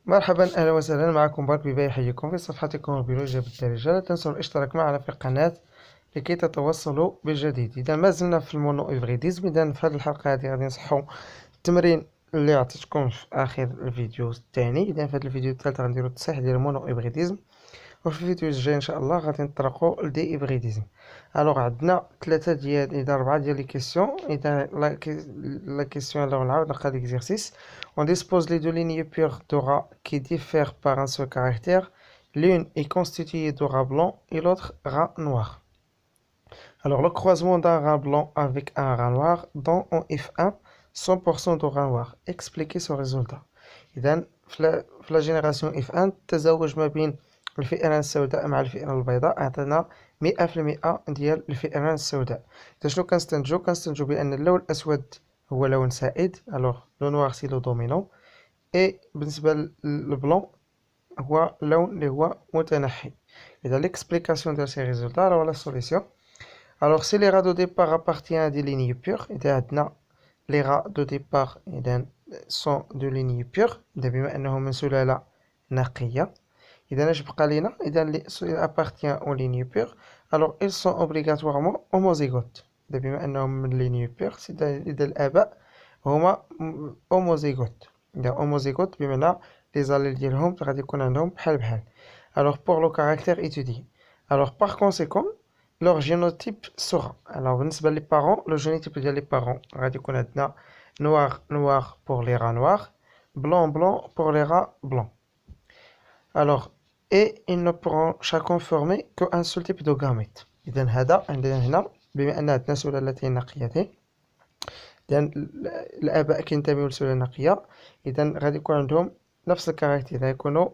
مرحبا، أهلا وسهلا معكم بارك بيبي. يحييكم في صفحتكم البيولوجيا بالدارجة. لا تنسوا الاشتراك معنا في القناة لكي تتوصلوا بالجديد. إذا ما زلنا في المونو إفغيديزم، إذا في هذه الحلقة هذه غادي نصحوا التمرين اللي عطيتكم في آخر الفيديو الثاني. إذا في هذا الفيديو الثالث غنديرو التصحيح ديال المونو إفغيديزم، وفي الفيديو الجاي إن شاء الله غادي نطرقوا لدي إفغيديزم. ألوغ عندنا ثلاثة ديال إذا أربعة ديال لي كيسيون. إذا لا كيسيون là on نعاود نلقى l'exercice. On dispose les deux lignes pures d'aura qui diffèrent par un seul caractère. L'une est constituée d'aura blanc et l'autre ras noir. Alors le croisement d'un ras blanc avec un ras noir donne en F1 100% d'aura noir. Expliquez ce résultat. إذا في la génération F1 التزاوج ما بين الفئران السوداء مع الفئران البيضاء أعطانا 100% ديال الفئران السوداء. إذا شنو كنستنتجو بأن اللون الأسود هو لون سائد. ألوغ لو نوار سي لو دومينون، اي بالنسبة للبلون هو اللون اللي هو متنحي. إذا ليكسبليكاسيون ديال سي ريزولتا راه لا سوليسيون. ألوغ سي لي غا دو ديبار ابارتيان دي لينيي بيغ، إذا عندنا لي غا دو ديبار إذا سون دو لينيي بيغ، إذا بما أنهم من سلالة نقية. إذا اش بقى لينا؟ إذا لي ابارتيان أو لينيي بيغ، ألوغ إل سون أوبليغاتوارمون هوموزيغوت. إذا بما أنهم من لينيي بيغ، إذا الآباء هما هوموزيغوت. إذا هوموزيغوت بمعنى لي زاليل ديالهم غادي يكون عندهم بحال. ألوغ بوغ لو كاركتير إتوديي، ألوغ باغ كونسيكون leur génotype sera. Alors بالنسبة لي بارون، لو جينوتيب ديال لي بارون غادي يكون عندنا noir pour les rats noirs, blanc pour les rats blancs. Alors et ils ne pourront chacun former qu'un seul type de gamète. إذا هذا عندنا هنا بما أن عندنا سلالتين نقيتين، إذا الآباء كينتميو لسلالة نقية، إذا غادي يكون عندهم نفس الكاركتير، غيكونوا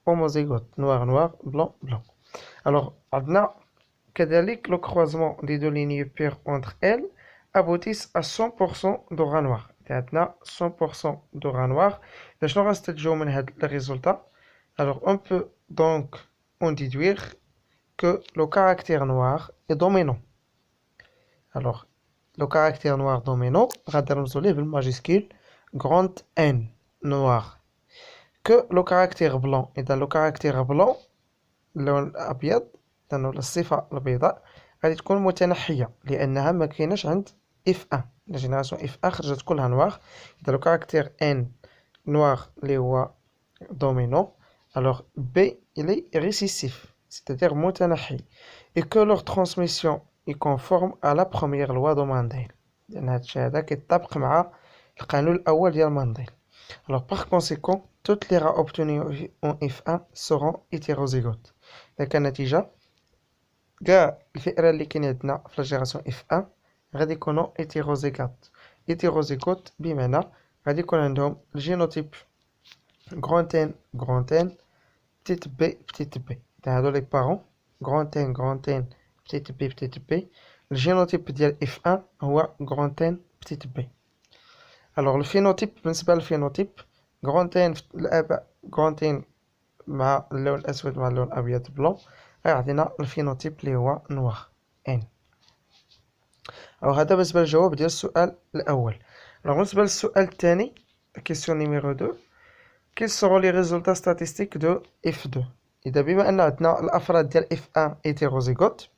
هوموزيغوت noir blanc. Alors عندنا كذلك لو كروزمون دي دو لينيي بيغ اونتر ال ابوتيس ا 100% دو غا نوار. عندنا 100% دو غا نوار. اذا شنو غنستنتجو من هاد لي ريزولتا؟ alors on peut donc en déduire que le caractère noir est dominant. alors le caractère noir dominant غادي نرمزو ليه بالماجيسكيل grand N noir. que le caractère blanc، اذا لو كاركتير بلون اللون الابيض لأنه الصفة البيضاء غادي تكون متنحية لأنها ما كايناش عند F1. لا جينيراسيون F1 خرجت كلها نواغ. إذا لو كاركتير N نواغ اللي هو دومينون، alors B il est récessif c'est-à-dire متنحي. et que leur transmission est conforme à la première loi de Mendel، لأن هادشي هذا كيطابق مع القانون الأول ديال مانديل. alors par conséquent toutes les rats obtenus en F1 seront hétérozygotes. إذا كان نتيجة كاع الفئران اللي كاين عندنا في لاجيراسيون اف 1 غادي يكونوا ايتيروزيغوت بمعنى غادي يكون عندهم الجينوتيب غرانتين بتيت بي. هادو لي بارون غرانتين بتيت بي. الجينوتيب ديال اف 1 هو غرانتين بتيت بي. الوغ الفينوتيب، بالنسبه للفينوتيب غرانتين الاباء غرانتين مع اللون الاسود مع اللون الابيض بلون غيعطينا الفينوتيب اللي هو نوار ان. او هذا بالنسبه للجواب ديال السؤال الاول. بالنسبه للسؤال الثاني كيسيون نيميرو 2، quels seront les résultats statistiques de F2. اذا بما ان عندنا الافراد ديال F1 هيتيروزيغوت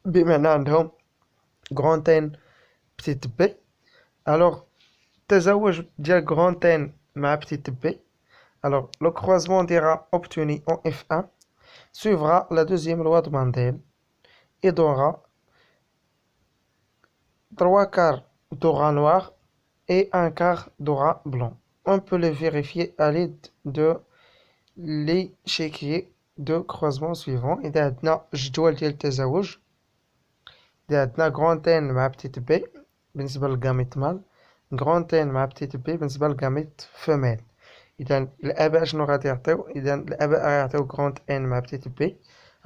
بمعنى عندهم غرانتين بتيت بي، الوغ التزاوج ديال غرانتين مع بتيت بي، alors le croisement des rats obtenu en F1 suivra la deuxième loi de Mendel et donnera 3/4 d'aura noir et 1/4 d'aura blanc. On peut le vérifier à l'aide de l'échiquier de croisement suivant. إذا عندنا الجدول ديال التزاوج، إذا عندنا grand N مع بتيت بي بالنسبة للغاميت مال، grand N مع بتيت بي بالنسبة للغاميت فيميل. إذا الآباء شنو غادي يعطيو؟ إذا الآباء غيعطيو grand N مع بتيت بي.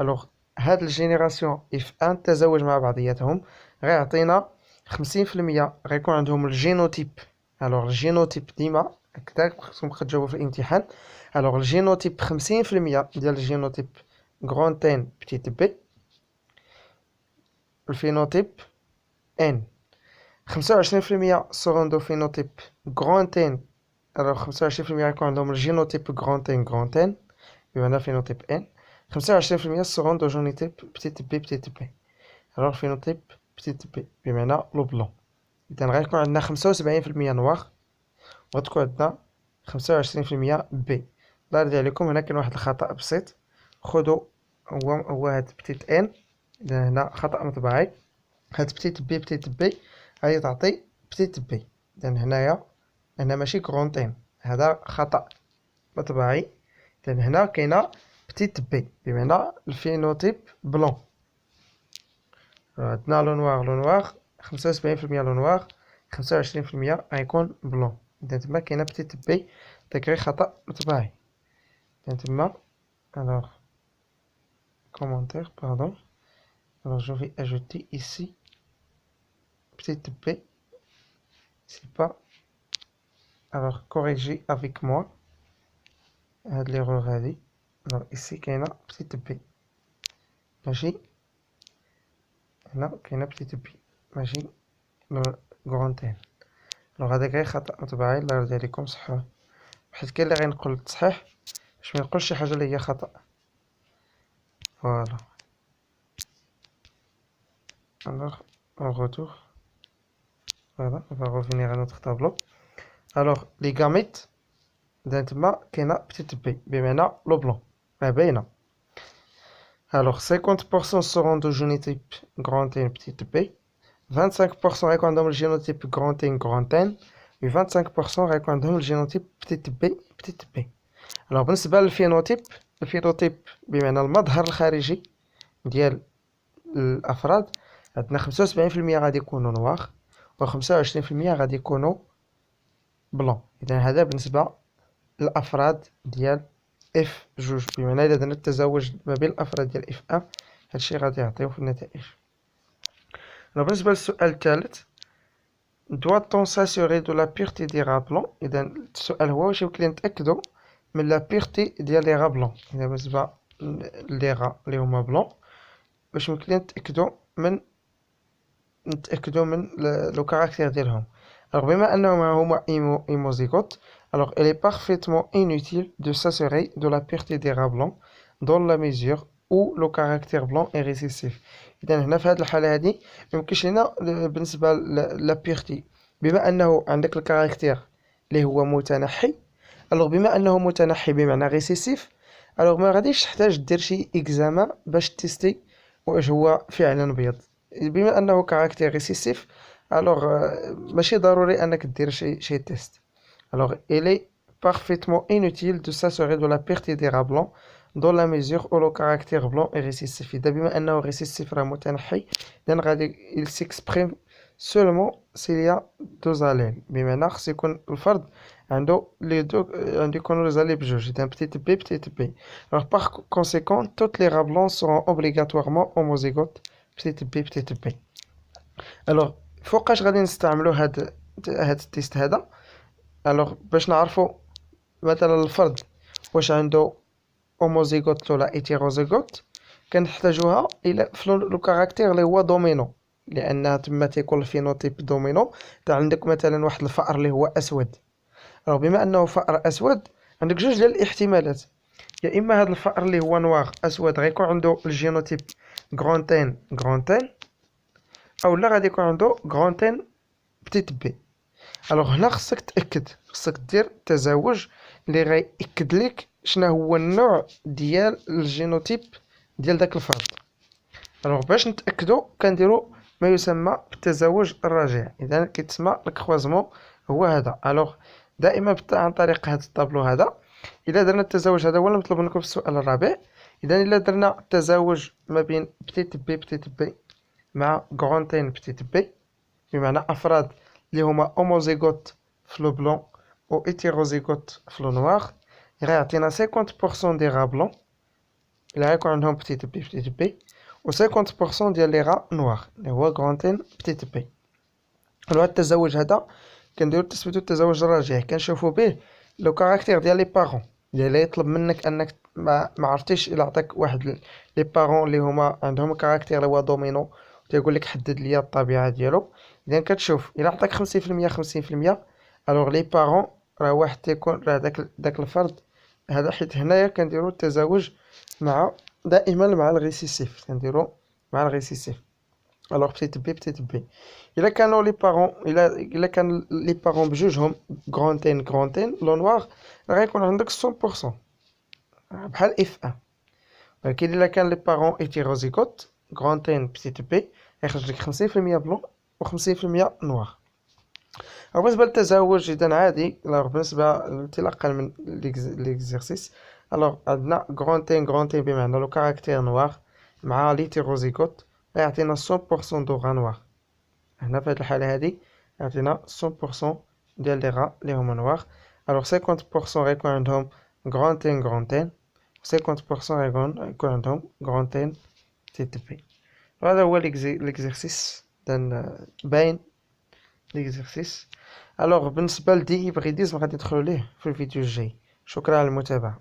ألوغ هاد الجينيراسيون اف 1 تزاوج مع بعضياتهم غيعطينا 50% غيكون عندهم الجينوتيب. الوغ الجينوتيب ديما هكذاك خصكم تجاوبوا في الامتحان. الوغ الجينوتيب 50% ديال الجينوتيب grand N بتيت بي، الفينوتيب N 25% سكوندو فينوتيب grand N الوغ 25% غيكون عندهم الجينوتيب غران ان غران ان بمعنى فينوتيب ان. 25% سيغون دو جينوتيب بتيت بي بتيت بي الوغ فينوتيب بتيت بي بمعنى لو بلون. إذا غيكون عندنا 75% نواغ وغتكون عندنا 25% بي. الله يرضي عليكم هنا كاين واحد الخطأ بسيط، خدو هو هاد بتيت ان، إذا هنا خطأ مطبعي، هاد بتيت بي غادي تعطي بتيت بي، إذا هنا ماشي كغونط ان، هذا خطأ مطبعي. إذا هنا كاينة بتيت بي بمعنى الفينوتيب بلون. عندنا لو نواغ 75% لو نواغ، 25% غيكون بلون. إذا تما كاينة بتيت بي، داك غير خطأ مطبعي. إذا تما alors commentaire pardon, alors je vais ajouter ici petite b, c'est pas, alors corrigez avec moi هاد l'erreur هادي. alors ici كاينة petite b ماشي، هنا كاينة petite b ماشي grand n. alors هداك غير خطأ مطبعي، الله يرضي عليكم صحوه، حيت كاين اللي غينقل التصحيح باش منقولش شي حاجة اللي هي خطأ. فوالا alors on retourne. Voilà, on va revenir à notre tableau. Alors les gamètes إذا تما كاينة بتيت بي بمعنى لو بلون باينة. alors 50% seront de génotype grand N petite b، 25% غيكون عندهم الجينوتيب grand N grand N، و 25% غيكون عندهم الجينوتيب petite b petite b. alors بالنسبة للفينوتيب، الفينوتيب بمعنى المظهر الخارجي ديال الأفراد، عندنا 75% غادي يكونوا نواغ و 25% غادي يكونوا بلون. إذا هذا بالنسبة الأفراد ديال اف جوج، بمعنى إلا درنا التزاوج ما بين الأفراد ديال اف ان هادشي غادي يعطيو في النتائج. بالنسبة للسؤال الثالث، doit-on s'assurer de la pureté des rablons؟ إذا السؤال هو واش يمكن نتأكدو من لا بيرتي ديال لي غابلون. إذا بالنسبة لي غا لي هما بلون، واش يمكن نتأكدو من لو كاركتير ديالهم. alors بما أنهم هما hémozygotes، alors il est parfaitement inutile de s'assurer de la pureté des rats blancs dans la mesure où le caractère blanc est récessif. إذا هنا في هذه الحالة هذه ميمكنش لينا بالنسبة لا بيرتي، بما أنه عندك الكاركتير اللي هو متنحي، alors بما أنه متنحي بمعنى ريسيسيف، alors ما غاديش تحتاج دير شي إكزامان باش تيستي واش هو فعلا بيض. بما أنه كاركتير ريسيسيف alors ماشي ضروري أنك دير شي تيست. alors il est parfaitement inutile de s'assurer de la pureté des rats blancs dans la mesure où le caractère blanc est récessif. إذا بما أنه ريسيسيف راه متنحي، إذا غادي il s'exprime seulement s'il y a deux allèles، بمعنى خص يكون الفرد عنده لي دو، عنده يكونوا لي allèles بجوج، إذا بتيت بي بتيت بي. alors par conséquent toutes les rats blancs seront obligatoirement homozygotes بتيت بي بتيت بي. alors فوقاش غادي نستعملو هاد التيست هذا؟ alors باش نعرفو مثلا الفرد واش عنده هوموزيغوت ولا ايتيروزيغوت، كنحتاجوها الى في لو كاركتير اللي هو دومينو، لان تما تيكون الفينوتيب دومينو. تا عندك مثلا واحد الفأر اللي هو اسود، راه بما انه فأر اسود عندك جوج ديال الاحتمالات، يا اما هذا الفأر اللي هو نواغ اسود غيكون عنده الجينوتيب غرانتين غرانتين، او لا غادي يكون عنده غرانتين بتيت بي. الوغ هنا خصك تاكد، خصك دير تزاوج اللي غيأكد لك شنو هو النوع ديال الجينوتيب ديال داك الفرد. الوغ باش نتاكدو كنديرو ما يسمى بالتزاوج الرجعي، اذا كيتسمى الكروازمون هو هذا. الوغ دائما عن طريق هذا الطابلو هذا، الا درنا التزاوج هذا هو اللي مطلوب منكم في السؤال الرابع. اذا الا درنا التزاوج ما بين بتيت بي مع غرانتين بتيت بي، بمعنى افراد اللي هما هوموزيغوت في لو بلون و ايتيروزيغوت في لو نواغ، غيعطينا 50% دي غا بلون اللي غيكون عندهم بتيت بي و 50% ديال لي غا نواغ اللي هو غرانتين بتيت بي. هاد التزاوج هذا كنديرو تسميتو التزاوج الرجعي، كنشوفو به لو كاركتير ديال لي بارون اللي يطلب منك انك ما عرفتيش الا عطاك واحد لي بارون اللي هما عندهم كاركتير اللي هو دومينو، تيقول لك حدد لي الطبيعه ديالو. اذا كتشوف الا عطاك 50% 50%، الوغ لي بارون راه واحد تيكون راه داك الفرد هذا، حيت هنايا كنديرو التزاوج مع دائما مع الغيسيسيف، كنديرو مع الغيسيسيف. الوغ بتيت بي الا كانوا لي بارون، الا كان لي بارون بجوجهم غرانتين لو نوار، راه غيكون عندك 100% بحال اف ان. ولكن الا كان لي بارون ايتيروزيغوت غرانتين بتيت بي، غيخرج لك 50% بلون و 50% نوار. بالنسبة للتزاوج إذا عادي، بالنسبة للانطلاقا من ليكزيرسيس، عندنا غرونتين بمعنى لو كاركتير نوار مع ليتيروزيغوت غيعطينا 100% دو غا نوار. هنا في هاد الحالة هادي يعطينا 100% ديال لي غا لي هما نوار. 50% غيكون عندهم غرونتين و 50% غيكون عندهم غرونتين تيت بي. هذا هو ليكزيرسيس باين ليكزيرسيس. بالنسبة لدي إبغيديزم غادي ندخلو ليه في الفيديو الجاي. شكرا على المتابعة.